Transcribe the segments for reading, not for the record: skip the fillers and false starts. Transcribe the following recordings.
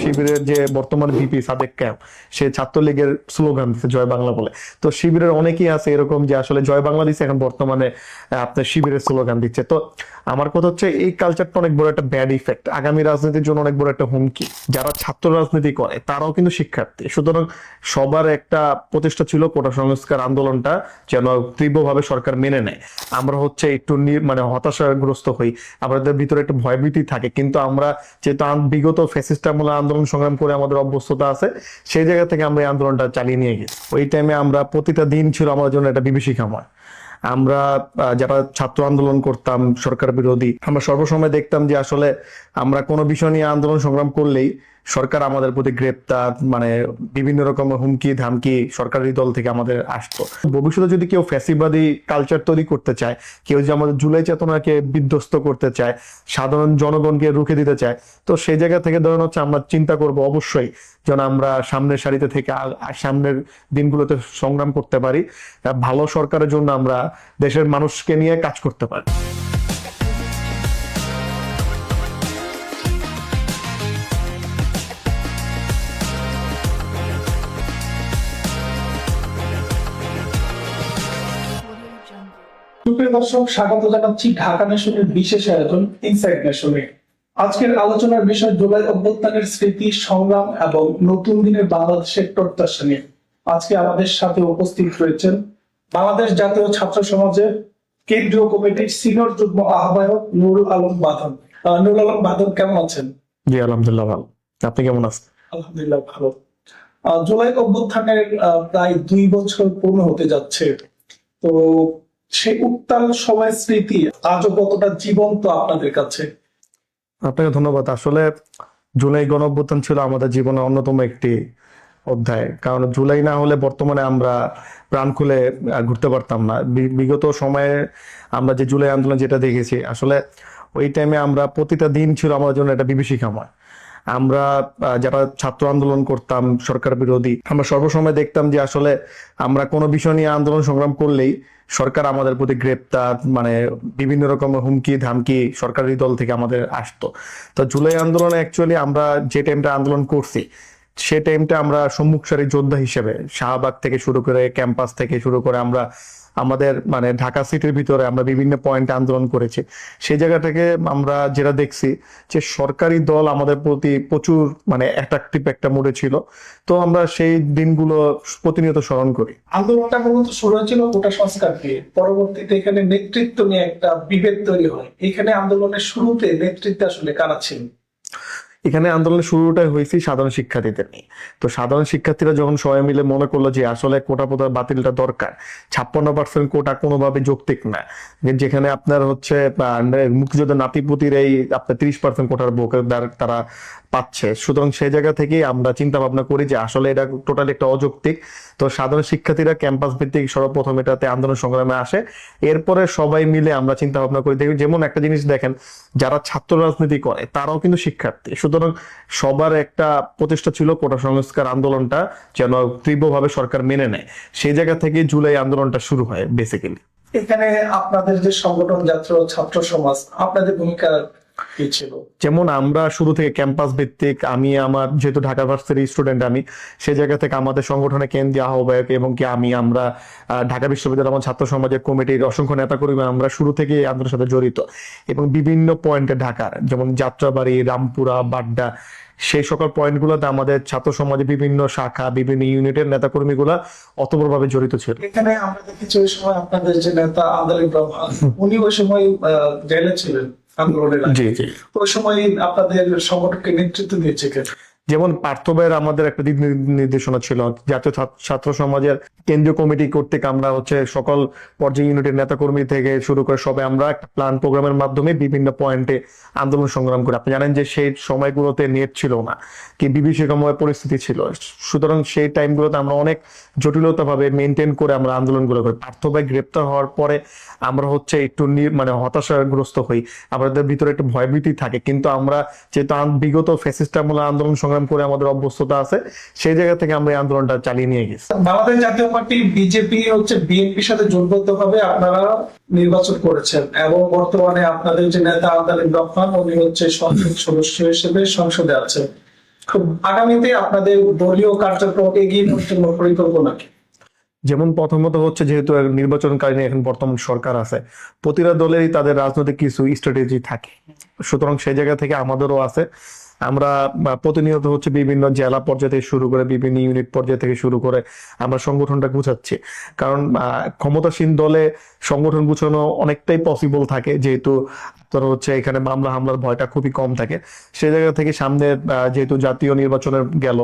শিবিরের যে বর্তমান ভিপি সাদেক ক্যাম্প, সে ছাত্রলীগের স্লোগান দিচ্ছে জয় বাংলা বলে। তো শিবিরের অনেকেই আছে এরকম যে আসলে জয় বাংলা দিচ্ছে, এখন বর্তমানে আপনার শিবিরের স্লোগান দিচ্ছে। তো আমার কথা হচ্ছে এই কালচারটা অনেক বড় একটা ব্যাড ইফেক্ট, আগামী রাজনীতির জন্য অনেক বড় একটা হুমকি। যারা ছাত্র রাজনীতি করে তারাও কিন্তু শিক্ষার্থী, সুতরাং সবার একটা প্রচেষ্টা ছিল কোটা সংস্কার আন্দোলনটা যেন তীব্রভাবে সরকার মেনে নেয়। আমরা হচ্ছে একটু মানে হতাশাগ্রস্ত হই, আমাদের ভিতরে একটু ভয়ভীতি থাকে, কিন্তু আমরা যেহেতু বিগত ফ্যাসিস্ট আমলে আন্দোলন সংগ্রাম করে আমাদের অভ্যস্ততা আছে, সেই জায়গা থেকে আমরা এই আন্দোলনটা চালিয়ে নিয়ে গেছি। ওই টাইমে আমরা প্রতিটা দিন ছিল আমাদের জন্য একটা বিভীষিকাময়। আমরা যারা ছাত্র আন্দোলন করতাম সরকার বিরোধী, আমরা সর্বসময় দেখতাম যে আসলে আমরা কোনো বিষয় নিয়ে আন্দোলন সংগ্রাম করলেই সরকার আমাদের প্রতি গ্রেপ্তার, মানে বিভিন্ন রকম হুমকি ধামকি সরকারি দল থেকে আমাদের আসতো। ভবিষ্যতে যদি কেউ ফ্যাসিবাদী কালচার তৈরি করতে চায়, কেউ যদি আমাদের জুলাই চেতনাকে বিধ্বস্ত করতে চায়, সাধারণ জনগণকে রুখে দিতে চায়, তো সেই জায়গা থেকে ধরেন হচ্ছে আমরা চিন্তা করব অবশ্যই যেন আমরা সামনের সারিতে থেকে সামনের দিনগুলোতে সংগ্রাম করতে পারি, ভালো সরকারের জন্য আমরা দেশের মানুষকে নিয়ে কাজ করতে পারি। সুপ্রিয় দর্শক, স্বাগত জানাচ্ছি ঢাকা নেশনের বিশেষ আয়োজন ইনসাইড নেশনে। আজকের আলোচনার বিষয় জুলাই অভ্যুত্থানের স্মৃতি, সংগ্রাম এবং নতুন দিনের বাংলাদেশের প্রত্যাশা নিয়ে। আজকে আমাদের সাথে উপস্থিত রয়েছেন বাংলাদেশ জাতীয় ছাত্র সমাজের কেন্দ্রীয় কমিটির সিনিয়র যুগ্ম আহ্বায়ক নুরুল আলম বাঁধন। নুরুল আলম বাঁধন, কেমন আছেন? জি আলহামদুলিল্লাহ ভালো, আপনি কেমন আছেন? আলহামদুলিল্লাহ ভালো। জুলাই অভ্যুত্থানের প্রায় 2 বছর পূর্ণ হতে যাচ্ছে, তো সেই উত্তাল সময়ের স্মৃতি আজও কতটা জীবন্ত আপনাদের কাছে? আপনাকে ধন্যবাদ। আসলে জুলাই গণঅভ্যুত্থান ছিল আমাদের জীবনের অন্যতম একটি অধ্যায়, কারণ জুলাই না হলে বর্তমানে আমরা প্রাণ খুলে ঘুরতে পারতাম না। বিগত সময়ে আমরা যে জুলাই আন্দোলন যেটা দেখেছি, আসলে ওই টাইমে আমরা প্রতিটা দিন ছিল আমাদের জন্য একটা বিভীষিকাময়। আমরা যারা ছাত্র আন্দোলন করতাম সরকার বিরোধী, আমরা সর্বসময় দেখতাম যে আসলে আমরা কোনো বিষয় নিয়ে আন্দোলন সংগ্রাম করলেই সরকার আমাদের প্রতি গ্রেপ্তার, মানে বিভিন্ন রকম হুমকি ধামকি সরকারি দল থেকে আমাদের আসতো। তো জুলাই আন্দোলনে অ্যাকচুয়ালি আমরা যে টাইমটা আন্দোলন করছি, সে টাইমটা আমরা সম্মুখ সারি যোদ্ধা হিসেবে শাহবাগ থেকে শুরু করে ক্যাম্পাস থেকে শুরু করে আমরা আমাদের মানে ঢাকা সিটির ভিতরে আমরা বিভিন্ন পয়েন্টে আন্দোলন করেছি। সেই জায়গা থেকে আমরা যেটা দেখছি যে সরকারি দল আমাদের প্রতি প্রচুর মানে অ্যাট্রাকটিভ একটা মুডে ছিল। তো আমরা সেই দিনগুলো প্রতিনিয়ত স্মরণ করি। আন্দোলনটা মূলত শুরু হয়েছিল কোটা সংস্কার দিয়ে, পরবর্তীতে এখানে নেতৃত্ব নিয়ে একটা বিভেদ তৈরি হয়। এখানে আন্দোলনের শুরুতে নেতৃত্বে আসলে কারা ছিল? এখানে আন্দোলনের শুরুটাই হয়েছে সাধারণ শিক্ষার্থীদের নিয়ে। তো সাধারণ শিক্ষার্থীরা যখন সবাই মিলে মনে করলো যে আসলে কোটা প্রথা বাতিলটা দরকার, 56% কোটা কোনোভাবে যৌক্তিক না, যেখানে আপনার হচ্ছে মুক্তিযোদ্ধা নাতিপুতির এই আপনার 30% কোটার ভোটার তারা পাচ্ছে। সুতরাং সেই জায়গা থেকেই আমরা চিন্তা ভাবনা করি যে আসলে এটা টোটালি একটা অযৌক্তিক। তো সাধারণ শিক্ষার্থীরা ক্যাম্পাস ভিত্তিক সর্বপ্রথম এটাতে আন্দোলন সংগ্রামে আসে। এরপরে সবাই মিলে আমরা চিন্তা ভাবনা করি, দেখি যেমন একটা জিনিস দেখেন, যারা ছাত্র রাজনীতি করে তারাও কিন্তু শিক্ষার্থী, সুতরাং সবার একটা প্রচেষ্টা ছিল কোটা সংস্কার আন্দোলনটা যেন তীব্রভাবে সরকার মেনে নেয়। সেই জায়গা থেকে জুলাই আন্দোলনটা শুরু হয় বেসিক্যালি। এখানে আপনাদের যে সংগঠন ছাত্র সমাজ, আপনাদের ভূমিকা কি ছিল? যেমন আমরা শুরু থেকে ক্যাম্পাস ভিত্তিক, আমি আমার যেহেতু ঢাকা ভার্সিটির স্টুডেন্ট, আমি সেই জায়গা থেকে আমাদের সংগঠনের কেন্দ্রীয় আহ্বায়ক এবং কি আমরা ঢাকা বিশ্ববিদ্যালয় আমার ছাত্র সমাজের কমিটির অসংখ্য নেতাকর্মী, আমরা শুরু থেকে আন্দোলনের সাথে জড়িত এবং বিভিন্ন পয়েন্টে ঢাকার যেমন যাত্রাবাড়ি, রামপুরা, বাড্ডা, সেই সকল পয়েন্টগুলোতে আমাদের ছাত্র সমাজের বিভিন্ন শাখা বিভিন্ন ইউনিটের নেতাকর্মীগুলা অতপ্রভাবে জড়িত ছিল। এখানে আমরা দেখেছি ওই সময় আপনাদের যে নেতা আদাল ইব্রাহিম, উনি ওই সময় জেলে ছিলেন আন্দোলনের। জি জি, ওই সময় আপনাদের সংগঠনকে নেতৃত্ব দিয়েছে কে? যেমন পার্থ ভাইয়ের আমাদের একটা দিক নির্দেশনা ছিল, জাতীয় ছাত্র সমাজের কেন্দ্রীয় কমিটি কর্তৃক আমরা হচ্ছে সকল পর্যায়ে ইউনিটের নেতাকর্মী থেকে শুরু করে সবাই আমরা একটা প্ল্যান প্রোগ্রামের মাধ্যমে বিভিন্ন পয়েন্টে আন্দোলন সংগ্রাম করি। আপনি জানেন যে সেই সময়গুলোতে নেট ছিল না, কি বিভীষিকাময় পরিস্থিতি ছিল, সুতরাং সেই টাইমগুলোতে আমরা অনেক জটিলতা ভাবে মেনটেন করে আমরা আন্দোলনগুলো করি। পার্থ ভাই গ্রেপ্তার হওয়ার পরে আমরা হচ্ছে একটু মানে হতাশাগ্রস্ত হই, আমাদের ভিতরে একটু ভয়ভীতি থাকে, কিন্তু আমরা যেহেতু বিগত ফ্যাসিস্ট আমলে আন্দোলন সংগ্রাম করে আমাদের অভ্যস্ততা আছে, সেই জায়গা থেকে আমরা এই আন্দোলনটা চালিয়ে নিয়ে গেছি। বাংলাদেশ জাতীয় পার্টি বিজেপি হচ্ছে বিএনপির সাথে জোটবদ্ধভাবে আপনারা নির্বাচন করেছেন এবং বর্তমানে আপনাদের যে নেতা আদাল ইব্রাহিম, উনি হচ্ছে সংসদ সদস্য হিসেবে সংসদে আছেন। খুব আগামীতে আপনাদের দলীয় কার্যক্রম এগিয়ে নেওয়ার জন্য পরিকল্পনা কি? যেমন প্রথমত হচ্ছে, যেহেতু নির্বাচনকালীন এখন বর্তমান সরকার আছে, প্রতিটা দলেরই তাদের রাজনৈতিক কিছু স্ট্র্যাটেজি থাকে। সুতরাং সেই জায়গা থেকে আমাদেরও আছে। আমরা প্রতিনিয়ত হচ্ছে বিভিন্ন জেলা পর্যায়ে থেকে শুরু করে বিভিন্ন ইউনিট পর্যায়ে থেকে শুরু করে আমরা সংগঠনটা গুছাচ্ছি। কারণ ক্ষমতাসীন দলে সংগঠন গুছানো অনেকটাই পসিবল থাকে, যেহেতু ধরো হচ্ছে এখানে মামলা হামলার ভয়টা খুবই কম থাকে। সেই জায়গা থেকে সামনে যেহেতু জাতীয় নির্বাচনের গেল,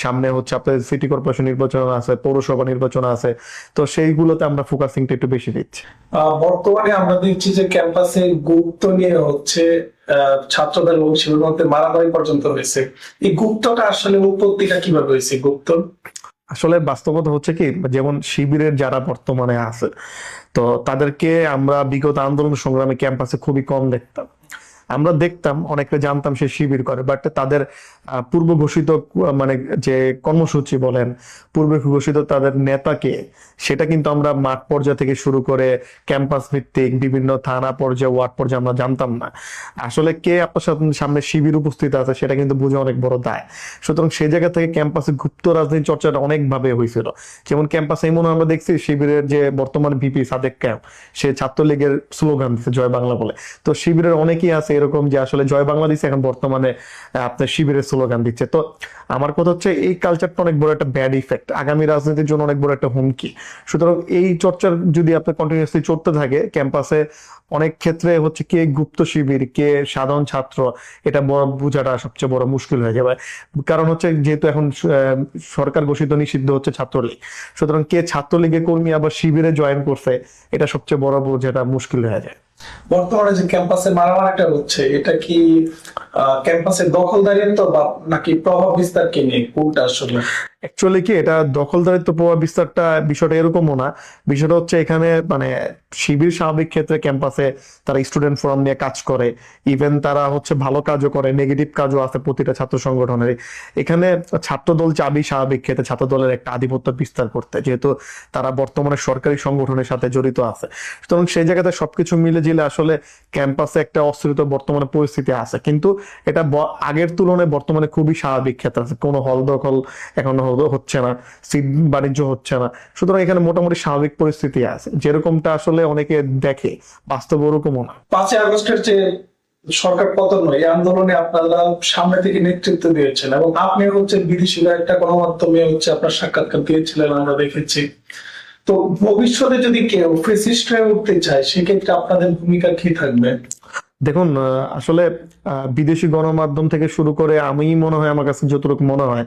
সামনে হচ্ছে আপনাদের সিটি কর্পোরেশন নির্বাচন আছে, পৌরসভা নির্বাচন আছে, তো সেইগুলোতে আমরা ফোকাসিংটা একটু বেশি দিচ্ছি। বর্তমানে আমরা দেখছি যে ক্যাম্পাসে গুপ্ত নিয়ে হচ্ছে ছাত্রদের এবং শিবিরের মধ্যে মারামারি পর্যন্ত হয়েছে। এই গুপ্তটা আসলে উৎপত্তিটা কিভাবে হয়েছে গুপ্ত? আসলে বাস্তবতা হচ্ছে কি, যেমন শিবিরের যারা বর্তমানে আছে, তো তাদেরকে আমরা বিগত আন্দোলন সংগ্রামে ক্যাম্পাসে খুবই কম দেখতাম। আমরা দেখতাম, অনেকটা জানতাম সে শিবির করে, বাট তাদের পূর্ব ঘোষিত মানে যে কর্মসূচি বলেন, পূর্বে ঘোষিত তাদের নেতাকে, সেটা কিন্তু আমরা মাঠ পর্যায়ে থেকে শুরু করে ক্যাম্পাস ভিত্তিক বিভিন্ন থানা পর্যায়ে, ওয়ার্ড পর্যায়ে আমরা জানতাম না। আসলে কে আপনার সামনে শিবির উপস্থিত আছে সেটা কিন্তু বুঝে অনেক বড় দায়। সুতরাং সেই জায়গা থেকে ক্যাম্পাসে গুপ্ত রাজনীতি চর্চাটা অনেকভাবে হয়েছিল। যেমন ক্যাম্পাসে এমন আমরা দেখছি, শিবিরের যে বর্তমান ভিপি সাদেক ক্যাম্প, সে ছাত্রলীগের স্লোগান দিচ্ছে জয় বাংলা বলে। তো শিবিরের অনেকেই আছে এরকম যে আসলে জয় বাংলা দিচ্ছে, এখন বর্তমানে আপনার শিবিরের স্লোগান দিচ্ছে। তো আমার কথা হচ্ছে, এই কালচারটা অনেক বড় একটা ব্যাড ইফেক্ট, আগামী রাজনীতির জন্য অনেক বড় একটা হুমকি। সুতরাং এই চর্চার যদি আপনার কন্টিনিউসলি চলতে থাকে ক্যাম্পাসে, অনেক ক্ষেত্রে হচ্ছে কে গুপ্ত শিবির, কে সাধারণ ছাত্র, এটা বড় বোঝাটা সবচেয়ে বড় মুশকিল হয়ে যাবে। কারণ হচ্ছে, যেহেতু এখন সরকার ঘোষিত নিষিদ্ধ হচ্ছে ছাত্রলীগ, সুতরাং কে ছাত্রলীগের কর্মী আবার শিবিরে জয়েন করছে, এটা সবচেয়ে বড় বোঝাটা মুশকিল হয়ে যায়। বর্তমানে যে ক্যাম্পাসে মারামারিটা হচ্ছে, এটা কি ক্যাম্পাসের দখলদারিত্ব বা নাকি প্রভাব বিস্তারকে নিয়ে, কোনটা আসলে? অ্যাকচুয়ালি কি, এটা দখলদারিত্ব প্রভাব বিস্তারটা বিষয়টা এরকমও না। বিষয়টা হচ্ছে এখানে মানে শিবির স্বাভাবিক ক্ষেত্রে ক্যাম্পাসে তারা স্টুডেন্ট ফোরাম নিয়ে কাজ করে, ইভেন তারা হচ্ছে ভালো কাজও করে, নেগেটিভ কাজও আছে প্রতিটা ছাত্র সংগঠনের। এখানে ছাত্রদল চাবি স্বাভাবিক ক্ষেত্রে ছাত্রদলের একটা আধিপত্য বিস্তার করতে, যেহেতু তারা বর্তমানে সরকারি সংগঠনের সাথে জড়িত আছে। সুতরাং সেই জায়গাতে সবকিছু মিলে জিলে আসলে ক্যাম্পাসে একটা অস্থিরতা বর্তমানে পরিস্থিতি আছে, কিন্তু এটা আগের তুলনায় বর্তমানে খুবই স্বাভাবিক ক্ষেত্রে আছে। কোনো হল দখল এখনো হচ্ছে না, সিট বাণিজ্য হচ্ছে না। সুতরাং এখানে মোটামুটি স্বাভাবিক পরিস্থিতি আছে, যেরকমটা আসলে অনেকে দেখে, বাস্তব ওরকমও না। 5ই আগস্টের যে সরকার পতন, এই আন্দোলনে আপনারা সামনে থেকে নেতৃত্ব দিয়েছেন এবং আপনি হচ্ছে বিদেশিরা একটা গণমাধ্যমে হচ্ছে আপনার সাক্ষাৎকার দিয়েছিলেন, আমরা দেখেছি। তো ভবিষ্যতে যদি কেউ ফেসিস্ট হয়ে উঠতে চায়, সেক্ষেত্রে আপনাদের ভূমিকা কি থাকবে? দেখুন, আসলে বিদেশি গণমাধ্যম থেকে শুরু করে আমি মনে হয়, আমার কাছে যতটুকু মনে হয়,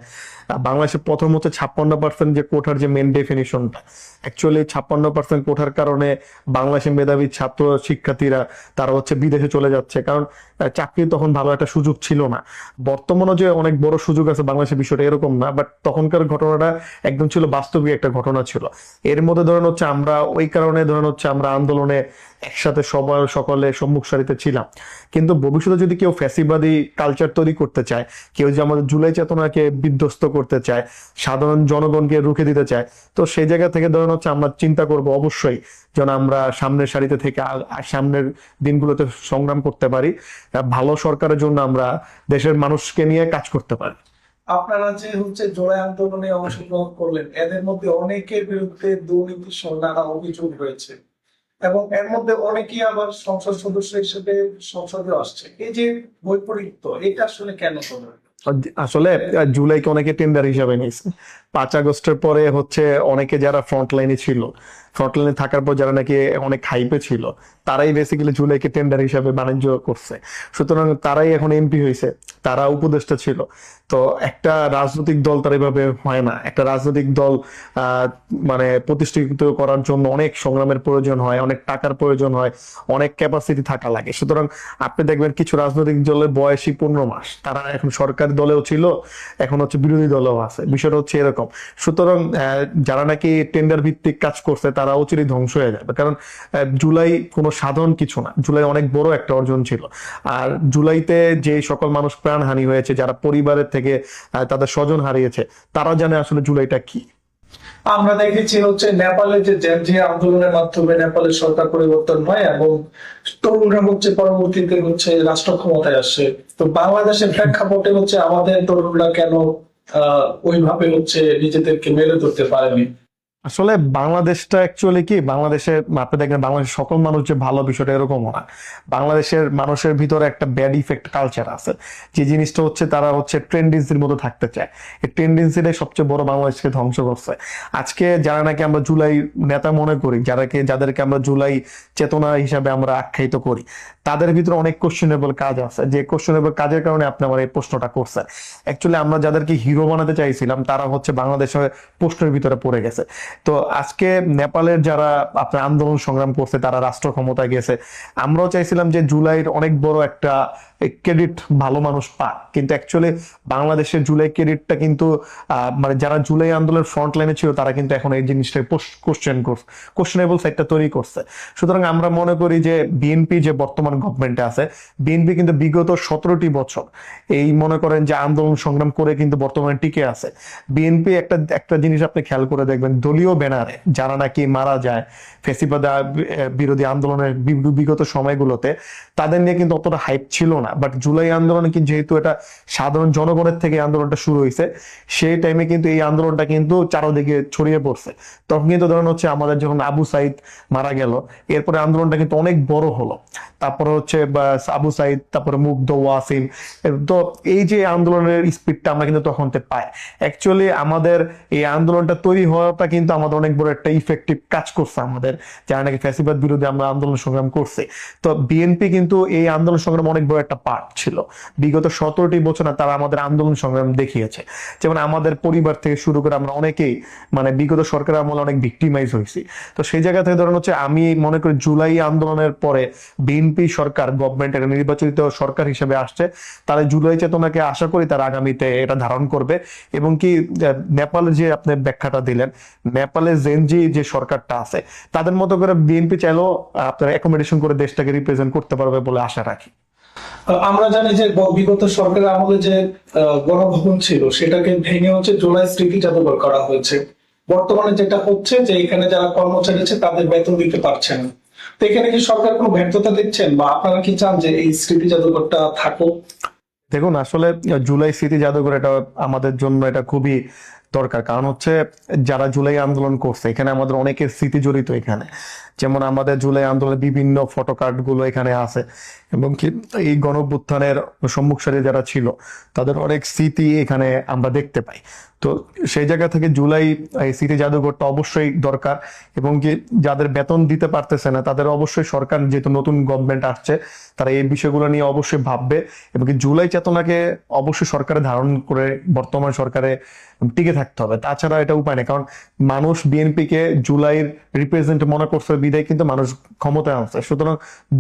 বাংলাদেশে প্রথম হচ্ছে 56% যে কোটার যে মেন ডেফিনিশনটা, অ্যাকচুয়ালি 56% কোটার কারণে বাংলাদেশের মেধাবী ছাত্র শিক্ষার্থীরা তারা হচ্ছে বিদেশে চলে যাচ্ছে, কারণ চাকরি তখন ভালো একটা সুযোগ ছিল না। বর্তমানে যে অনেক বড় সুযোগ আছে বাংলাদেশের, বিষয়টা এরকম না, বাট তখনকার ঘটনাটা একদম ছিল বাস্তবিক একটা ঘটনা ছিল। এর মধ্যে ধরেন হচ্ছে আমরা ওই কারণে ধরেন হচ্ছে আমরা আন্দোলনে একসাথে সকলে সম্মুখ সারিতে ছিলাম। কিন্তু ভবিষ্যতে যদি কেউ ফ্যাসিবাদী কালচার তৈরি করতে চায়, কেউ যে আমাদের জুলাই চেতনাকে বিধ্বস্ত করতে চায়, সাধারণ জনগণকে রুখে দিতে চায়, তো সেই জায়গা থেকে ধরেন হচ্ছে আমরা চিন্তা করব অবশ্যই যেন আমরা সামনের সারিতে থেকে সামনের দিনগুলোতে সংগ্রাম করতে পারি, ভালো সরকারের জন্য আমরা দেশের মানুষকে নিয়ে কাজ করতে পারি। আপনারা যে হচ্ছে জুলাই আন্দোলনে অংশগ্রহণ করলেন, এদের মধ্যে অনেকের বিরুদ্ধে দুর্নীতি সহ নানা অভিযোগ রয়েছে এবং এর মধ্যে অনেকেই আবার সংসদ সদস্য হিসেবে সংসদে আসছে। এই যে বৈপরীত্য, এটা আসলে কেন করবে? আসলে জুলাইকে অনেকে টেন্ডার হিসাবে নিয়েছে। 5 আগস্টের পরে হচ্ছে অনেকে যারা ফ্রন্ট লাইনে ছিল, ফ্রন্ট লাইনে থাকার পর যারা নাকি অনেক হাইপে ছিল, তারাই বেসিক্যালি জুলাইকে টেন্ডার হিসাবে বাণিজ্য করছে। সুতরাং তারাই এখন এমপি হয়েছে, তারা উপদেষ্টা ছিল। তো একটা রাজনৈতিক দল তার এভাবে হয় না। একটা রাজনৈতিক দল মানে প্রতিষ্ঠিত করার জন্য অনেক সংগ্রামের প্রয়োজন হয়, অনেক টাকার প্রয়োজন হয়, অনেক ক্যাপাসিটি থাকা লাগে। সুতরাং আপনি দেখবেন কিছু রাজনৈতিক দলের বয়সী 15 মাস, তারা এখন সরকারি দলেও ছিল, এখন হচ্ছে বিরোধী দলেও আছে। বিষয়টা হচ্ছে এরকম। সুতরাং যারা নাকি টেন্ডার ভিত্তিক কাজ করছে তারা অচিরেই ধ্বংস হয়ে যাবে, কারণ জুলাই কোনো সাধারণ কিছু না, জুলাই অনেক বড় একটা অর্জন ছিল। আর জুলাইতে যে সকল মানুষ প্রাণহানি হয়েছে, যারা পরিবারের থেকে তাদের স্বজন হারিয়েছে, তারা জানে আসলে জুলাইটা কি। আমরা দেখেছি হচ্ছে নেপালে যে জেনজি আন্দোলনের মাধ্যমে নেপালের সরকার পরিবর্তন হয় এবং তরুণরা হচ্ছে পরবর্তীতে হচ্ছে রাষ্ট্র ক্ষমতায় আসে। তো বাংলাদেশের প্রেক্ষাপটে হচ্ছে আমাদের তরুণরা কেন ওইভাবে হচ্ছে নিজেদেরকে মেলে ধরতে পারেনি? আসলে বাংলাদেশটা অ্যাকচুয়ালি কি, বাংলাদেশের আপনি দেখেন বাংলাদেশের সকল মানুষ যে ভালো, বিষয়টা এরকম না। বাংলাদেশের মানুষের ভিতরে একটা ব্যাড ইফেক্ট কালচার আছে, যে জিনিসটা হচ্ছে তারা হচ্ছে ট্রেন্ডেন্সির মতো থাকতে চায়। এই ট্রেন্ডেন্সিটাই সবচেয়ে বড় বাংলাদেশকে ধ্বংস করছে। আজকে যারা নাকি আমরা জুলাই নেতা মনে করি, যাদেরকে আমরা জুলাই চেতনা হিসাবে আমরা আখ্যায়িত করি, তাদের ভিতরে অনেক কোশ্চেনেবল কাজ আছে, যে কোশ্চেনেবল কাজের কারণে আপনি আমার এই প্রশ্নটা করছেন। অ্যাকচুয়ালি আমরা যাদেরকে হিরো বানাতে চাইছিলাম, তারা হচ্ছে বাংলাদেশের প্রশ্নের ভিতরে পড়ে গেছে। তো আজকে নেপালের যারা আপনার আন্দোলন সংগ্রাম করছে, তারা রাষ্ট্র ক্ষমতায় গেছে। আমরাও চাইছিলাম যে জুলাইয়ের অনেক বড় একটা ক্রেডিট ভালো মানুষ পাক, কিন্তু অ্যাকচুয়ালি বাংলাদেশের জুলাই ক্রেডিটটা কিন্তু মানে যারা জুলাই আন্দোলনের ফ্রন্ট লাইনে ছিল, তারা কিন্তু এখন এই জিনিসটাকে কোশ্চেনেবল সাইডটা তৈরি করছে। সুতরাং আমরা মনে করি যে বিএনপি যে বর্তমান গভর্নমেন্টে আছে, বিএনপি কিন্তু বিগত 17টি বছর এই মনে করেন যে আন্দোলন সংগ্রাম করে কিন্তু বর্তমানে টিকে আছে। বিএনপি একটা একটা জিনিস আপনি খেয়াল করে দেখবেন, দলীয় ব্যানারে যারা নাকি মারা যায় ফ্যাসিবাদ বিরোধী আন্দোলনের বিগত সময়গুলোতে, তাদের নিয়ে কিন্তু অতটা হাইপ ছিল না। বাট জুলাই আন্দোলনে কিন্তু যেহেতু এটা সাধারণ জনগণের থেকে আন্দোলনটা শুরু হয়েছে, সেই টাইমে কিন্তু এই আন্দোলনটা কিন্তু চারদিকে ছড়িয়ে পড়ছে। তখন কিন্তু ধরেন হচ্ছে আমাদের যখন আবু সাইদ মারা গেল, এরপরে আন্দোলনটা কিন্তু অনেক বড় হলো। তারপরে হচ্ছে আবু সাইদ, তারপরে মুগ্ধ, ওয়াসিম। তো এই যে আন্দোলনের স্পিডটা আমরা কিন্তু তখন পাই। অ্যাকচুয়ালি আমাদের এই আন্দোলনটা তৈরি হওয়াটা কিন্তু আমাদের অনেক বড় একটা ইফেক্টিভ কাজ করছে আমাদের, যারা নাকি ফ্যাসিবাদ বিরোধী আমরা আন্দোলন সংগ্রাম করছি। তো বিএনপি কিন্তু এই আন্দোলন সংগ্রাম অনেক বড় একটা পার্ট ছিল। বিগত 17টি বছর তারা আমাদের আন্দোলন সংগ্রাম দেখিয়েছে। যেমন আমাদের পরিবার থেকে শুরু করে আমরা অনেকেই মানে বিগত সরকারের আমলে অনেক ভিক্টিমাইজ হয়েছি। তো সেই জায়গা থেকে ধরেন হচ্ছে আমি মনে করি জুলাই আন্দোলনের পরে বিএনপি সরকার গভর্নমেন্ট একটা নির্বাচিত সরকার হিসেবে আসছে, তারা জুলাই চেতনাকে আশা করি তারা আগামীতে এটা ধারণ করবে। এবং কি নেপালের যে আপনি ব্যাখ্যাটা দিলেন, নেপালের জেনজি যে সরকারটা আছে, তাদের মতো করে বিএনপি চাইলেও আপনার অ্যাকোমোডেশন করে দেশটাকে রিপ্রেজেন্ট করতে পারবে বলে আশা রাখি। আমরা জানি যে বিগত সরকারের আমলে যে গণভবন ছিল সেটাকে ভেঙে হচ্ছে জুলাই স্মৃতি জাদুঘর করা হয়েছে। বর্তমানে যেটা হচ্ছে যে এখানে যারা কর্মচারী আছে তাদের বেতন দিতে পারছে না। তো এখানে কি সরকার কোনো ব্যর্থতা দেখছেন, বা আপনারা কি চান যে এই স্মৃতি জাদুঘরটা থাকুক? দেখুন, আসলে জুলাই স্মৃতি জাদুঘর এটা আমাদের জন্য এটা খুবই দরকার। কারণ হচ্ছে যারা জুলাই আন্দোলন করছে, এখানে আমাদের অনেকের স্মৃতি জড়িত এখানে। যেমন আমাদের জুলাই আন্দোলনের বিভিন্ন ফটোকার্ড গুলো এখানে আছে, এবং কি এই গণঅভ্যুত্থানের সম্মুখ সারিয়ে যারা ছিল, তাদের অনেক স্মৃতি এখানে আমরা দেখতে পাই। তো সেই জায়গা থেকে জুলাই এই স্মৃতি জাদুঘরটা অবশ্যই দরকার। এবং কি যাদের বেতন দিতে পারতেছে না, তাদের অবশ্যই সরকার, যেহেতু নতুন গভর্নমেন্ট আসছে, তারা এই বিষয়গুলো নিয়ে অবশ্যই ভাববে। এবং কি জুলাই চেতনাকে অবশ্যই সরকারে ধারণ করে বর্তমান সরকারে টিকে থাকতে হবে, তাছাড়া এটা উপায় নেই। কারণ মানুষ বিএনপি কে জুলাইয়ের রিপ্রেজেন্ট মনে করছে বিদায় কিন্তু মানুষ ক্ষমতায় আনছে। সুতরাং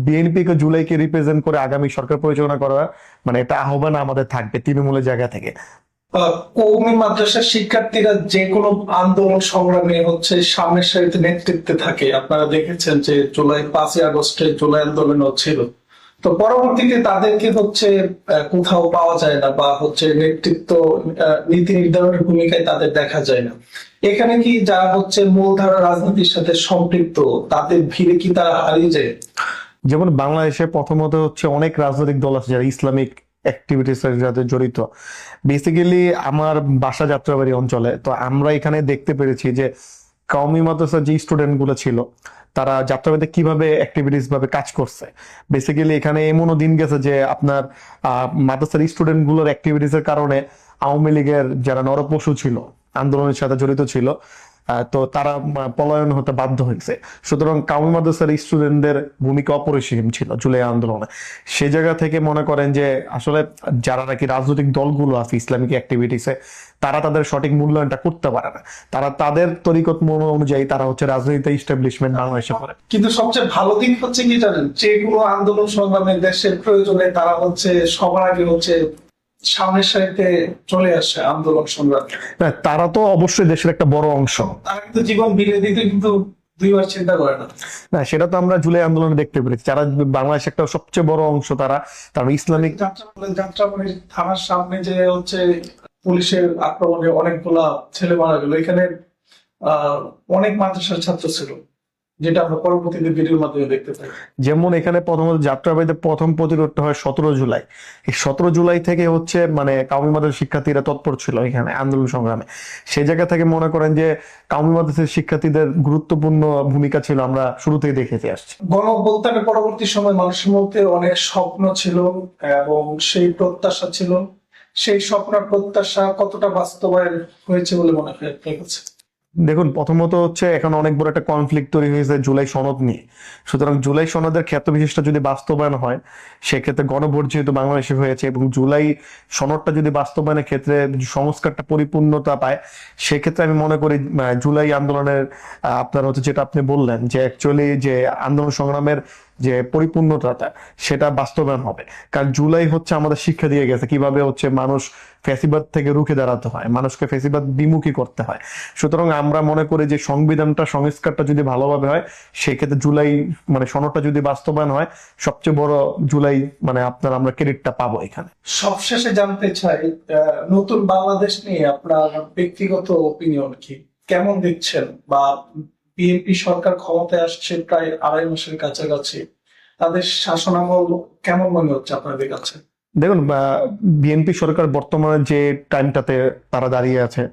বিএনপি কে জুলাইকে রিপ্রেজেন্ট করে আগামী সরকার পরিচালনা করা, মানে এটা আহ্বান আমাদের থাকবে তৃণমূলের জায়গা থেকে। কওমি মাদ্রাসার শিক্ষার্থীরা যে কোনো আন্দোলন সংগ্রামে হচ্ছে সামনের সারিতে নেতৃত্বে থাকে। আপনারা দেখেছেন যে জুলাই 5ই আগস্টে জুলাই আন্দোলন ছিল। তো পরবর্তীতে তাদেরকে হচ্ছে কোথাও পাওয়া যায় না, বা হচ্ছে নেতৃত্ব নীতি নির্ধারণের ভূমিকায় তাদের দেখা যায় না। এখানে কি যারা হচ্ছে মূলধারা রাজনীতির সাথে সম্পৃক্ত, তাদের ভিড়ে কি তারা হারিয়ে যায়? যেমন বাংলাদেশে প্রথমত হচ্ছে অনেক রাজনৈতিক দল আছে যারা ইসলামিক অ্যাক্টিভিটিস এর সাথে জড়িত। বেসিক্যালি আমার বাসা যাত্রাবাড়ি অঞ্চলে, তো আমরা এখানে দেখতে পেরেছি যে কওমি মাদ্রাসার যে স্টুডেন্ট গুলো ছিল, তারা যাত্রাবাড়িতে কিভাবে অ্যাক্টিভিটিস ভাবে কাজ করছে। বেসিক্যালি এখানে এমনও দিন গেছে যে আপনার মাদ্রাসার স্টুডেন্ট গুলোর অ্যাক্টিভিটিস এর কারণে আওয়ামী লীগের যারা নরপশু ছিল, আন্দোলনের সাথে জড়িত ছিল, তো তারা পলায়ন হতে বাধ্য হয়েছে। সুতরাং কওমি মাদ্রাসার স্টুডেন্টদের ভূমিকা অপরিসীম ছিল জুলাই আন্দোলনে। সে জায়গা থেকে মনে করেন যে আসলে যারা নাকি রাজনৈতিক দলগুলো আছে ইসলামিক অ্যাক্টিভিটিসে, তারা তাদের সঠিক মূল্যায়নটা করতে পারে না। তারা তাদের তরিকত অনুযায়ী তারা হচ্ছে রাজনীতি ইস্টাবলিশমেন্ট বাংলাদেশে করে। কিন্তু সবচেয়ে ভালো দিক হচ্ছে কি জানেন, যে কোনো আন্দোলন সংগ্রামে দেশের প্রয়োজনে তারা হচ্ছে সবার আগে হচ্ছে সামনের সারিতে চলে আসে আন্দোলন সংগ্রাম। না, তারা তো অবশ্যই দেশের একটা বড় অংশ। তারা কিন্তু জীবন বিলিয়ে দিতে কিন্তু দুইবার চিন্তা করে না। না, সেটা তো আমরা জুলাই আন্দোলনে দেখতে পেরেছি। যারা বাংলাদেশ একটা সবচেয়ে বড় অংশ, তারা ইসলামিক যাত্রাবাড়ি থানার সামনে যে হচ্ছে পুলিশের আক্রমণে অনেকগুলা ছেলে মারা গেল, এখানে আহ, অনেক মাদ্রাসার ছাত্র ছিল, যেটা আমরা পরবর্তীতে ভিডিওর মাধ্যমে দেখতে পাই। যেমন এখানে প্রথমত যাত্রাবাড়িতে প্রথম প্রতিরোধটা হয় 17 জুলাই। এই 17 জুলাই থেকে হচ্ছে মানে কাউমি মাদ্রাসার শিক্ষার্থীরা তৎপর ছিল এখানে আন্দোলন সংগ্রামে। সেই জায়গা থেকে মনে করেন যে কাউমি মাদ্রাসার শিক্ষার্থীদের গুরুত্বপূর্ণ ভূমিকা ছিল, আমরা শুরু থেকে দেখে আসছি। গণ অভ্যুত্থানের পরবর্তী সময় মানুষের মধ্যে অনেক স্বপ্ন ছিল এবং সেই প্রত্যাশা ছিল। সেই স্বপ্ন আর প্রত্যাশা কতটা বাস্তবায়ন হয়েছে বলে মনে হয় আপনার কাছে? দেখুন, প্রথমত হচ্ছে এখন অনেক বড় একটা কনফ্লিক্ট তৈরি হয়েছে জুলাই সনদ নিয়ে। সুতরাং জুলাই সনদের ক্ষেত্র বিশেষটা যদি বাস্তবায়ন হয়, সেক্ষেত্রে গণভোট যেহেতু বাংলাদেশে হয়েছে এবং জুলাই সনদটা যদি বাস্তবায়নের ক্ষেত্রে সংস্কারটা পরিপূর্ণতা পায়, সেক্ষেত্রে আমি মনে করি জুলাই আন্দোলনের আপনার হচ্ছে যেটা আপনি বললেন যে অ্যাকচুয়ালি যে আন্দোলন সংগ্রামের যে পরিপূর্ণতাটা সেটা বাস্তবায়ন হবে। কারণ জুলাই হচ্ছে আমাদের শিক্ষা দিয়ে গেছে কিভাবে হচ্ছে মানুষ ফ্যাসিবাদ থেকে রুখে দাঁড়াতে হয়, মানুষকে ফ্যাসিবাদ বিমুখী করতে হয়। সুতরাং আমরা মনে করি যে সংবিধানটা সংস্কারটা যদি ভালোভাবে হয়, সেক্ষেত্রে জুলাই মানে সনদটা যদি বাস্তবায়ন হয়, সবচেয়ে বড় জুলাই মানে আপনার আমরা ক্রেডিটটা পাবো এখানে। সবশেষে জানতে চাই, নতুন বাংলাদেশ নিয়ে আপনার ব্যক্তিগত ওপিনিয়ন কি? কেমন দেখছেন? বা বিএনপি সরকার ক্ষমতায় আসছে প্রায় 2.5 মাসের কাছাকাছি, তাদের শাসনামল কেমন মনে হচ্ছে আপনাদের কাছে? দেখুন, বিএনপি সরকার বর্তমানে যে টাইমটাতে তারা দাঁড়িয়ে আছে,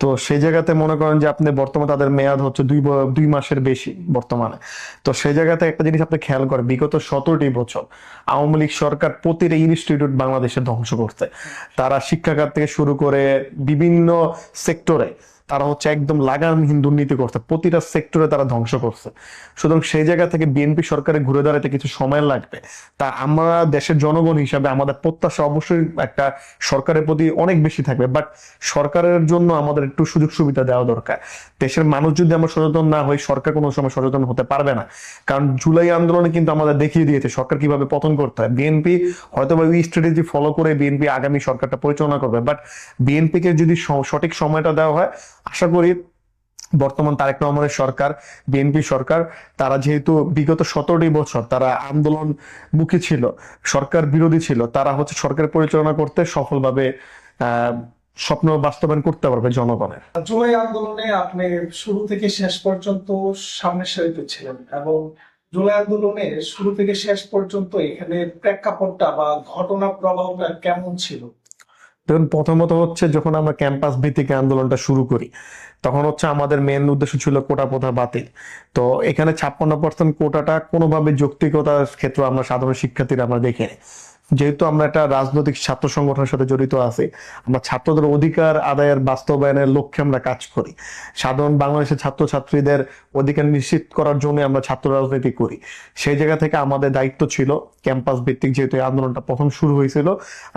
তো সেই জায়গাতে মনে করেন যে আপনি বর্তমানে তাদের মেয়াদ হচ্ছে 2 মাসের বেশি বর্তমানে। তো সেই জায়গাতে একটা জিনিস আপনি খেয়াল করেন, বিগত 17টি বছর আওয়ামী লীগ সরকার প্রতিটা ইনস্টিটিউট বাংলাদেশে ধ্বংস করছে। তারা শিক্ষাখাত থেকে শুরু করে বিভিন্ন সেক্টরে তারা হচ্ছে একদম লাগামহীন দুর্নীতি করছে, প্রতিটা সেক্টরে তারা ধ্বংস করছে। সুতরাং সেই জায়গা থেকে বিএনপি সরকারে ঘুরে দাঁড়াতে কিছু সময় লাগবে। তা আমরা দেশের জনগণ হিসাবে আমাদের প্রত্যাশা অবশ্যই একটা সরকারের প্রতি অনেক বেশি থাকবে, বাট সরকারের জন্য আমাদের একটু সুযোগ সুবিধা দেওয়া দরকার। দেশের মানুষ যদি আমরা সচেতন না হই, সরকার কোনো সময় সচেতন হতে পারবে না। কারণ জুলাই আন্দোলনে কিন্তু আমাদের দেখিয়ে দিয়েছে সরকার কিভাবে পতন করতে হয়। বিএনপি হয়তো বা ওই স্ট্র্যাটেজি ফলো করে বিএনপি আগামী সরকারটা পরিচালনা করবে, বাট বিএনপিকে যদি সঠিক সময়টা দেওয়া হয়, আশা করি বর্তমান তারেক রহমানের সরকার, বিএনপি সরকার, তারা যেহেতু বিগত 17টি বছর তারা আন্দোলন মুখী ছিল, সরকার বিরোধী ছিল, তারা হচ্ছে সরকার পরিচালনা করতে সফলভাবে স্বপ্ন বাস্তবায়ন করতে পারবে জনগণের। জুলাই আন্দোলনে আপনি শুরু থেকে শেষ পর্যন্ত সামনের সারিতে ছিলেন, এবং জুলাই আন্দোলনে শুরু থেকে শেষ পর্যন্ত এখানে প্রেক্ষাপটটা বা ঘটনা প্রবাহটা কেমন ছিল? দেখুন, প্রথমত হচ্ছে যখন আমরা ক্যাম্পাস ভিত্তিক আন্দোলনটা শুরু করি, তখন হচ্ছে আমাদের মেন উদ্দেশ্য ছিল কোটা প্রথা বাতিল। তো এখানে 56% কোটাটা কোনোভাবে যৌক্তিকতার ক্ষেত্রে আমরা সাধারণ শিক্ষার্থীরা আমরা দেখিনি। যেহেতু আমরা একটা রাজনৈতিক ছাত্র সংগঠনের সাথে জড়িত আছি, আমরা ছাত্রদের অধিকার আদায়ের বাস্তবায়নের লক্ষ্যে আমরা কাজ করি। সাধারণ বাংলাদেশের ছাত্রছাত্রীদের অধিকার নিশ্চিত করার জন্য আমরা ছাত্র রাজনীতি করি। সেই জায়গা থেকে আমাদের দায়িত্ব ছিল ক্যাম্পাস ভিত্তিক, যেহেতু এই আন্দোলনটা প্রথম শুরু হয়েছিল,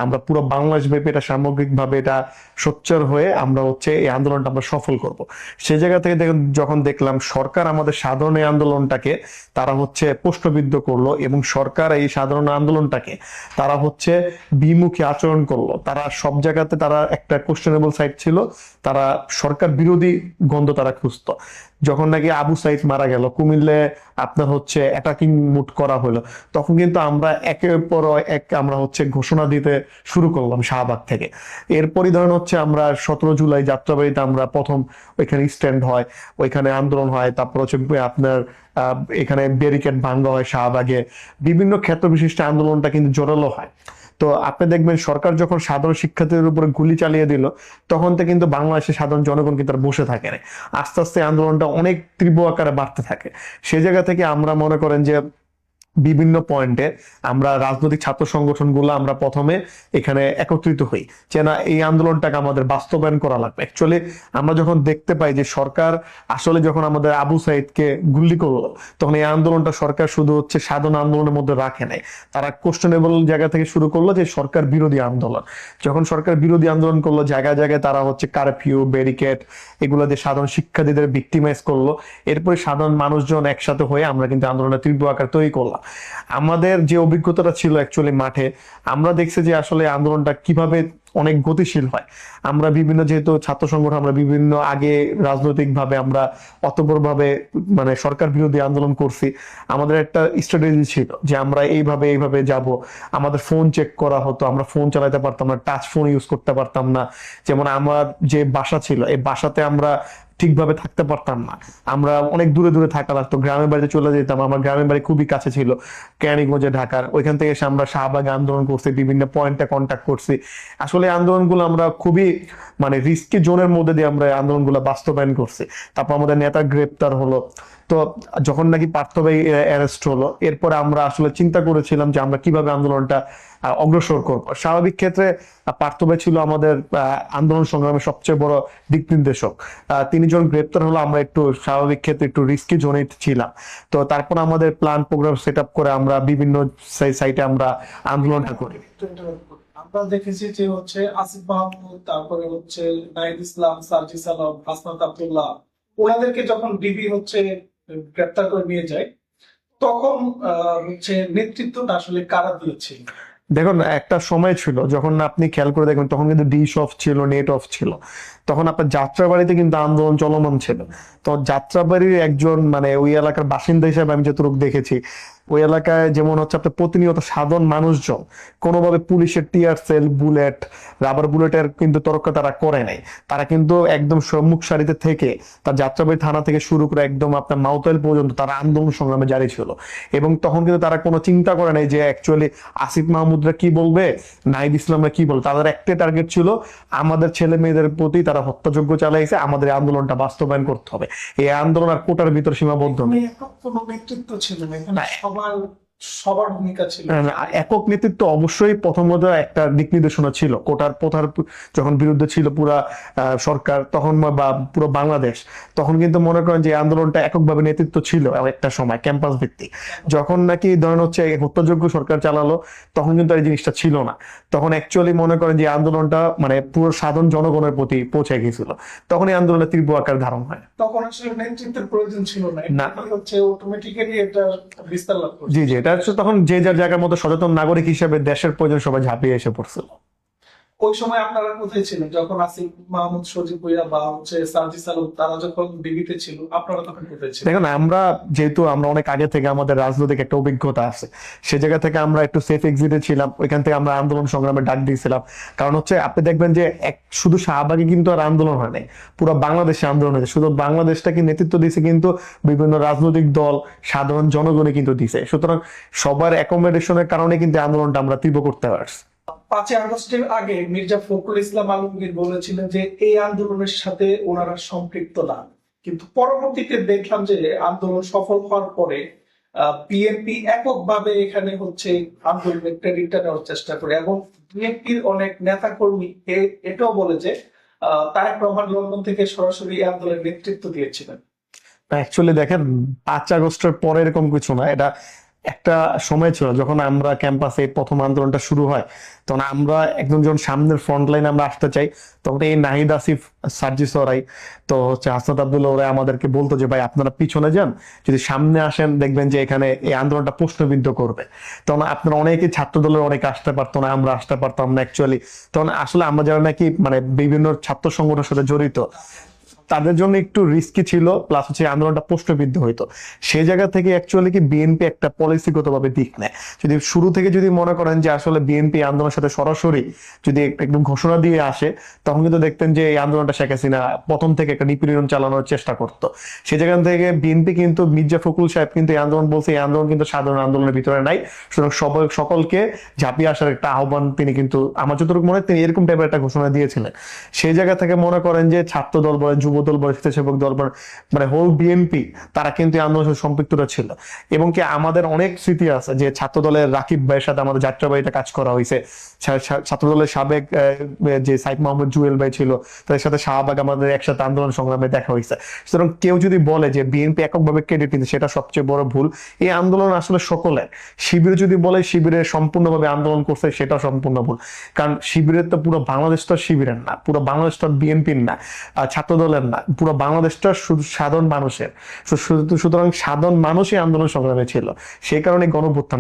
আমরা পুরো বাংলাদেশ ব্যাপী এটা সামগ্রিকভাবে এটা সোচ্চার হয়ে আমরা হচ্ছে এই আন্দোলনটা আমরা সফল করব। সেই জায়গা থেকে যখন দেখলাম সরকার আমাদের সাধারণ এই আন্দোলনটাকে তারা হচ্ছে প্রশ্নবিদ্ধ করলো, এবং সরকার এই সাধারণ আন্দোলনটাকে তারা হচ্ছে বিমুখী আচরণ করলো, তারা সব জায়গাতে তারা একটা কোশ্চেনেবল সাইড ছিল, তারা সরকার বিরোধী গন্ধ তারা খুঁজতো। যখন নাকি আবু সাইদ মারা গেল, কুমিল্লায় আপনার হচ্ছে অ্যাটাকিং মুড করা হলো, তখন কিন্তু আমরা একের পর এক আমরা হচ্ছে ঘোষণা দিতে শুরু করলাম শাহবাগ থেকে। এরপরই ধরেন হচ্ছে আমরা 17 জুলাই যাত্রাবাড়িতে আমরা প্রথম ওইখানে স্ট্যান্ড হয়, ওইখানে আন্দোলন হয়, তারপর হচ্ছে আপনার এখানে ব্যারিকেড ভাঙ্গা হয় শাহবাগে, বিভিন্ন ক্ষেত্র বিশিষ্ট আন্দোলনটা কিন্তু জোরালো হয়। তো আপনি দেখবেন সরকার যখন সাধারণ শিক্ষার্থীদের উপরে গুলি চালিয়ে দিল, তখন তো কিন্তু বাংলাদেশের সাধারণ জনগণ কিন্তু আর বসে থাকে না, আস্তে আস্তে আন্দোলনটা অনেক তীব্র আকারে বাড়তে থাকে। সেই জায়গা থেকে আমরা মনে করেন যে বিভিন্ন পয়েন্টে আমরা রাজনৈতিক ছাত্র সংগঠনগুলো আমরা প্রথমে এখানে একত্রিত হই যে না, এই আন্দোলনটাকে আমাদের বাস্তবায়ন করা লাগবে। অ্যাকচুয়ালি আমরা যখন দেখতে পাই যে সরকার আসলে যখন আমাদের আবু সাইদকে গুলি করলো, তখন এই আন্দোলনটা সরকার শুধু হচ্ছে সাধারণ আন্দোলনের মধ্যে রাখে নাই, তারা কোশ্চেনেবল জায়গা থেকে শুরু করলো যে সরকার বিরোধী আন্দোলন। যখন সরকার বিরোধী আন্দোলন করলো, জায়গায় জায়গায় তারা হচ্ছে কারফিউ, ব্যারিকেড এগুলো দিয়ে সাধারণ শিক্ষার্থীদের ভিক্টিমাইজ করলো। এরপরে সাধারণ মানুষজন একসাথে হয়ে আমরা কিন্তু আন্দোলনের তীব্র আকার তৈরি করলাম। আমাদের যে অভিজ্ঞতাটা ছিল অ্যাকচুয়ালি মাঠে, আমরা দেখছি যে আসলে আন্দোলনটা কিভাবে অনেক গতিশীল হয়। আমরা বিভিন্ন যেহেতু ছাত্র সংগঠন, আমরা বিভিন্ন আগে রাজনৈতিক ভাবে আমরা অতপর ভাবে মানে সরকার বিরোধী আন্দোলন করছি। আমাদের একটা স্ট্র্যাটেজি ছিল যে আমরা এইভাবে যাব। আমাদের ফোন চেক করা হতো, আমরা ফোন চালাতে পারতাম না, টাচ ফোন ইউজ করতে পারতাম না। যেমন আমার যে বাসা ছিল, এই বাসাতে আমরা ঠিকভাবে থাকতে পারতাম না। আমরা অনেক দূরে দূরে থাকা লাগতো, গ্রামের বাড়িতে চলে যেতাম। আমার গ্রামের বাড়ি খুবই কাছে ছিল, কেরানীগঞ্জে, ঢাকার। ওইখান থেকে এসে আমরা শাহবাগে আন্দোলন করছি, বিভিন্ন পয়েন্টে কন্ট্যাক্ট করছি। আসলে এই আন্দোলনগুলো আমরা খুবই মানে রিস্কি জোনের মধ্যে দিয়ে আমরা এই আন্দোলনগুলো বাস্তবায়ন করছি। তারপর আমাদের নেতা গ্রেপ্তার হলো। তো যখন নাকি পার্থ ভাই অ্যারেস্ট হলো, এরপরে আমরা আসলে চিন্তা করেছিলাম যে আমরা কিভাবে আন্দোলনটা অগ্রসর করব। স্বাভাবিক ক্ষেত্রে পার্থ ভাই ছিল আমাদের আন্দোলন সংগ্রামের সবচেয়ে বড় দিক নির্দেশক। তিনি যখন গ্রেপ্তার হলো, আমরা একটু স্বাভাবিক ক্ষেত্রে একটু রিস্কি জোনে ছিলাম। তো তারপর আমাদের প্ল্যান প্রোগ্রাম সেট আপ করে আমরা বিভিন্ন সাইটে আমরা আন্দোলনটা করি। আমরা দেখেছি যে হচ্ছে আসিফ মাহমুদ, তারপরে হচ্ছে নাহিদ ইসলাম, সার্জিস আলম, হাসনাত আব্দুল্লাহ, ওনাদেরকে যখন ডিবি হচ্ছে গ্রেপ্তার করে নিয়ে যায়, তখন হচ্ছে নেতৃত্বটা আসলে কারা দিয়েছিল? দেখুন, একটা সময় ছিল যখন আপনি খেয়াল করে দেখবেন, তখন কিন্তু ডিশ অফ ছিল, নেট অফ ছিল। তখন আপনার যাত্রাবাড়িতে কিন্তু আন্দোলন চলমান ছিল। তো যাত্রাবাড়ির একজন মানে ওই এলাকার বাসিন্দা হিসেবে আমি যতটুকু দেখেছি, ওই এলাকায় যেমন হচ্ছে আপনার প্রতিনিয়ত সাধারণ মানুষজন কোনোভাবে পুলিশের টিয়ার সেল, বুলেট, রাবার বুলেটের কিন্তু তরক্কা তারা করে নাই। তারা কিন্তু একদম সম্মুখ সারিতে থেকে, তার যাত্রাবাড়ি থানা থেকে শুরু করে একদম আপনার মাউতাইল পর্যন্ত তারা আন্দোলন সংগ্রামে জারি ছিল। এবং তখন কিন্তু তারা কোনো চিন্তা করে নাই যে অ্যাকচুয়ালি আসিফ মাহমুদরা কি বলবে, নাহিদ ইসলামরা কি বলবে। তাদের একটাই টার্গেট ছিল, আমাদের ছেলে মেয়েদের প্রতি তারা হত্যাযজ্ঞ চালাইছে, আমাদের এই আন্দোলনটা বাস্তবায়ন করতে হবে। এই আন্দোলন আর কোটার ভিতর সীমাবদ্ধ নয়। কোনো নেতৃত্ব ছিল না, এখানে সবার সবার ভূমিকা ছিল। একক নেতৃত্ব অবশ্যই প্রথমত একটা দিক নির্দেশনা ছিল। কোটার প্রথার যখন বিরুদ্ধে ছিল পুরা সরকার, তখন বা পুরো বাংলাদেশ, তখন কিন্তু মনে করেন যে আন্দোলনটা এককভাবে নেতৃত্ব ছিল একটা সময় ক্যাম্পাস ভিত্তিক। যখন নাকি ধরেন হচ্ছে হত্যাযোগ্য সরকার চালালো, তখন কিন্তু এই জিনিসটা ছিল না। তখন অ্যাকচুয়ালি মনে করেন যে আন্দোলনটা মানে পুরো সাধারণ জনগণের প্রতি পৌঁছে গিয়েছিল। তখন এই আন্দোলনের তীব্র আকার ধারণ হয়। তখন আসলে নেতৃত্বের প্রয়োজন ছিল না, না। হচ্ছে অটোমেটিক্যালি এটা বিস্তার লাভ করছে। জি জি, এটা হচ্ছে তখন যে যার জায়গার মতো সচেতন নাগরিক হিসেবে দেশের প্রয়োজন সবাই ঝাঁপিয়ে এসে পড়ছিল। ওই সময় আপনারা কোথায় ছিলেন যখন আসিফ মাহমুদ, সজীব ভুঁইয়া বা হচ্ছে সার্জিস আলম তারা যখন ডিবিতে ছিল, আপনারা তখন কোথায় ছিলেন? দেখুন, আমরা যেহেতু আমরা অনেক আগে থেকে আমাদের রাজনৈতিক একটা অভিজ্ঞতা আছে, সে জায়গা থেকে আমরা একটু সেফ এক্সিটে ছিলাম। ওইখান থেকে আমরা আন্দোলন সংগ্রামে ডাক দিয়েছিলাম। কারণ হচ্ছে আপনি দেখবেন যে শুধু শাহবাগে কিন্তু আর আন্দোলন হয় নাই, পুরো বাংলাদেশে আন্দোলন হয়েছে। শুধু বাংলাদেশটাকে নেতৃত্ব দিয়েছে কিন্তু বিভিন্ন রাজনৈতিক দল, সাধারণ জনগণে কিন্তু দিছে। সুতরাং সবার অ্যাকোমোডেশনের কারণে কিন্তু আন্দোলনটা আমরা তীব্র করতে পারছি। 5ই আগস্টের আগে মির্জা ফখরুল ইসলাম আলমগীর বলেছিলেন যে এই আন্দোলনের সাথে ওনারা সম্পৃক্ত না, কিন্তু পরবর্তীতে দেখলাম যে আন্দোলন সফল হওয়ার পরে বিএনপি এককভাবে এখানে হচ্ছে আন্দোলনের ক্রেডিটটা নেওয়ার চেষ্টা করে, এবং বিএনপির অনেক নেতা কর্মী এটাও বলে যে তারেক রহমান লন্ডন থেকে সরাসরি এই আন্দোলনের নেতৃত্ব দিয়েছিলেন। অ্যাকচুয়ালি দেখেন, 5 আগস্টের পরে এরকম কিছু না। এটা একটা সময় ছিল যখন আমরা ক্যাম্পাসে প্রথম আন্দোলনটা শুরু হয়, তখন আমরা একদম যখন সামনের ফ্রন্ট লাইনে আমরা আসতে চাই, তখন এই নাহিদ, আসিফ, সার্জিস ওরাই, তো হচ্ছে হাসনাত আব্দুল্লাহ ওরাই আমাদেরকে বলতো যে ভাই আপনারা পিছনে যান, যদি সামনে আসেন দেখবেন যে এখানে এই আন্দোলনটা প্রশ্নবিদ্ধ করবে। তখন আপনারা অনেকে ছাত্র দলের অনেকে আসতে পারতো না, আমরা আসতে পারতাম না অ্যাকচুয়ালি। তখন আসলে আমরা যারা নাকি মানে বিভিন্ন ছাত্র সংগঠনের সাথে জড়িত, তাদের জন্য একটু রিস্কি ছিল, প্লাস হচ্ছে আন্দোলনটা প্রশ্নবিদ্ধ হইতো। সেই জায়গা থেকে অ্যাকচুয়ালি কি বিএনপি একটা পলিসিগতভাবে দিক নেয়। যদি শুরু থেকে যদি মনে করেন যে আসলে বিএনপি আন্দোলনের সাথে সরাসরি যদি একদম ঘোষণা দিয়ে আসে, তখন কিন্তু দেখতেন যে এই আন্দোলনটা শেখ হাসিনা প্রথম থেকে একটা নিপীড়ন চালানোর চেষ্টা করতো। সেই জায়গা থেকে বিএনপি কিন্তু মির্জা ফখরুল সাহেব কিন্তু এই আন্দোলন বলছে, এই আন্দোলন কিন্তু সাধারণ আন্দোলনের ভিতরে নাই, সুতরাং সকলকে ঝাঁপিয়ে আসার একটা আহ্বান তিনি কিন্তু, আমার যতটুকু মনে হয় তিনি এরকম টাইপের একটা ঘোষণা দিয়েছিলেন। সেই জায়গা থেকে মনে করেন যে ছাত্র দল বলেন, যুব দল বলেন, স্বেচ্ছাসেবক দল বলেন, মানে হোল বিএনপি তারা কিন্তু আন্দোলনের সাথে সম্পৃক্ততা ছিল। এবং কি আমাদের অনেক স্মৃতি আছে যে ছাত্র দলের রাকিব ভাইয়ের সাথে আমাদের যাত্রাবাড়িতে কাজ করা হয়েছে। ছাত্র দলের সাবেক যে সাইদ মোহাম্মদ জুয়েল ভাই ছিল, তাদের সাথে শাহবাগ আমাদের একসাথে আন্দোলন সংগ্রামে দেখা হয়েছে। সুতরাং কেউ যদি বলে যে বিএনপি এককভাবে ক্রেডিট নিতে, সেটা সবচেয়ে বড় ভুল। এই আন্দোলন আসলে সকলের। শিবির যদি বলে শিবিরের সম্পূর্ণভাবে আন্দোলন করছে, সেটা সম্পূর্ণ ভুল। কারণ শিবিরের তো পুরো বাংলাদেশ তো শিবিরের না, পুরো বাংলাদেশ তো বিএনপির না, ছাত্র দলের না, পুরো বাংলাদেশটা শুধু সাধারণ মানুষের। সুতরাং সাধারণ মানুষই আন্দোলন সংগ্রামে ছিল, সেই কারণে গণঅভ্যুত্থান।